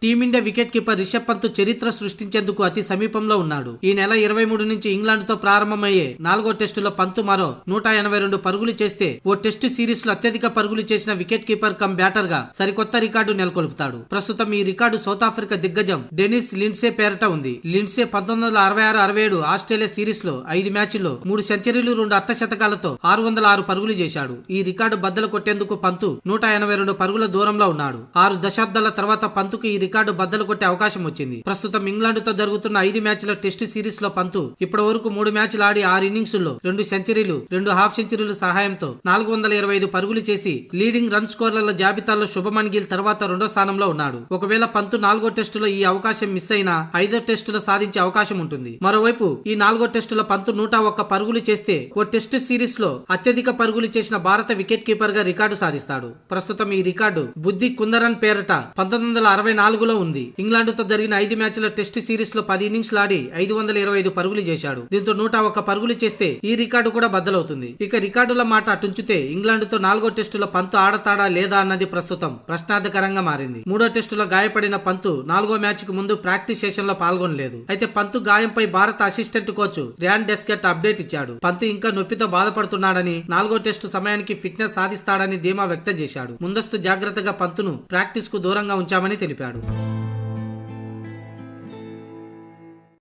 Team India wicket keeper Rishabh Pant చరిత్ర సృష్టించేందుకు అతి సమీపంలో ఉన్నాడు. ఈ నెల 23 నుంచి ఇంగ్లాండ్ తో ప్రారంభమయ్యే 4వ టెస్టులో పంత్ మరో 182 పరుగులు చేస్తే ఓ టెస్టు సిరీస్ లో అత్యధిక పరుగులు చేసిన వికెట్ కీపర్ కమ్ బ్యాటర్ గా సరికొత్త రికార్డు నెలకొల్పుతాడు. ప్రస్తుతం ఈ రికార్డు సౌత్ ఆఫ్రికా దిగ్గజం డెనిస్ లిండ్సే పేరట ఉంది. లిండ్సే 1966-67 ఆస్ట్రేలియా సిరీస్ లో 5 మ్యాచ్ల్లో 3 సెంచరీలు 2 అర్ధశతకాలతో 606 పరుగులు చేశాడు. ఈ రికార్డు బద్దలు కొట్టేందుకు పంత్ 182 పరుగుల దూరంలో ఉన్నాడు. 6 దశాబ్దాల తర్వాత పంత్కు ఈ రికార్డు బద్దలు కొట్టే అవకాశం వచ్చింది. ప్రస్తుతం ఇంగ్లాండ్ తో జరుగుతున్న 5 మ్యాచ్ల టెస్టు సిరీస్ లో పంత్ ఇప్పటి వరకు 3 మ్యాచ్లు ఆడి 6 ఇన్నింగ్స్ లో 2 సెంచరీలు 2 హాఫ్ సెంచరీల సహాయంతో 425 పరుగులు చేసి లీడింగ్ రన్ స్కోర్ల జాబితాలో శుభమన్ గిల్ తర్వాత 2వ స్థానంలో ఉన్నాడు. ఒకవేళ పంత్ 4వ టెస్టులో ఈ అవకాశం మిస్ అయినా 5వ టెస్టులో సాధించే అవకాశం ఉంటుంది. మరోవైపు ఈ 4వ టెస్టులో పంత్ 101 పరుగులు చేస్తే ఓ టెస్టు సిరీస్ లో అత్యధిక పరుగులు చేసిన భారత వికెట్ కీపర్ గా రికార్డు సాధిస్తాడు. ప్రస్తుతం ఈ రికార్డు బుద్ధి కుందరన్ పేరట 1964లో ఉంది. ఇంగ్లాండ్ తో జరిగిన 5 మ్యాచ్ల టెస్ట్ సిరీస్ లో 10 ఇన్నింగ్స్ ఆడి 525 పరుగులు చేశాడు. దీంతో 101 పరుగులు చేస్తే ఈ రికార్డు కూడా బద్దలవుతుంది. ఇక రికార్డుల మాట అటుంచితే ఇంగ్లాండ్ తో 4వ టెస్టులో పంత్ ఆడతాడా లేదా అన్నది ప్రస్తుతం ప్రశ్నార్థకరంగా మారింది. 3వ టెస్టులో గాయపడిన పంత్ 4వ మ్యాచ్ కు ముందు ప్రాక్టీస్ సెషన్ లో పాల్గొనలేదు. అయితే పంత్ గాయంపై భారత అసిస్టెంట్ కోచ్ ర్యాన్ డెస్కెట్ అప్డేట్ ఇచ్చాడు. పంత్ ఇంకా నొప్పితో బాధపడుతున్నాడని 4వ టెస్టు సమయానికి ఫిట్నెస్ సాధిస్తాడని ధీమా వ్యక్తం చేశాడు. ముందస్తు జాగ్రత్తగా పంత్ను ప్రాక్టీస్ కు దూరంగా ఉంచామని తెలిపాడు.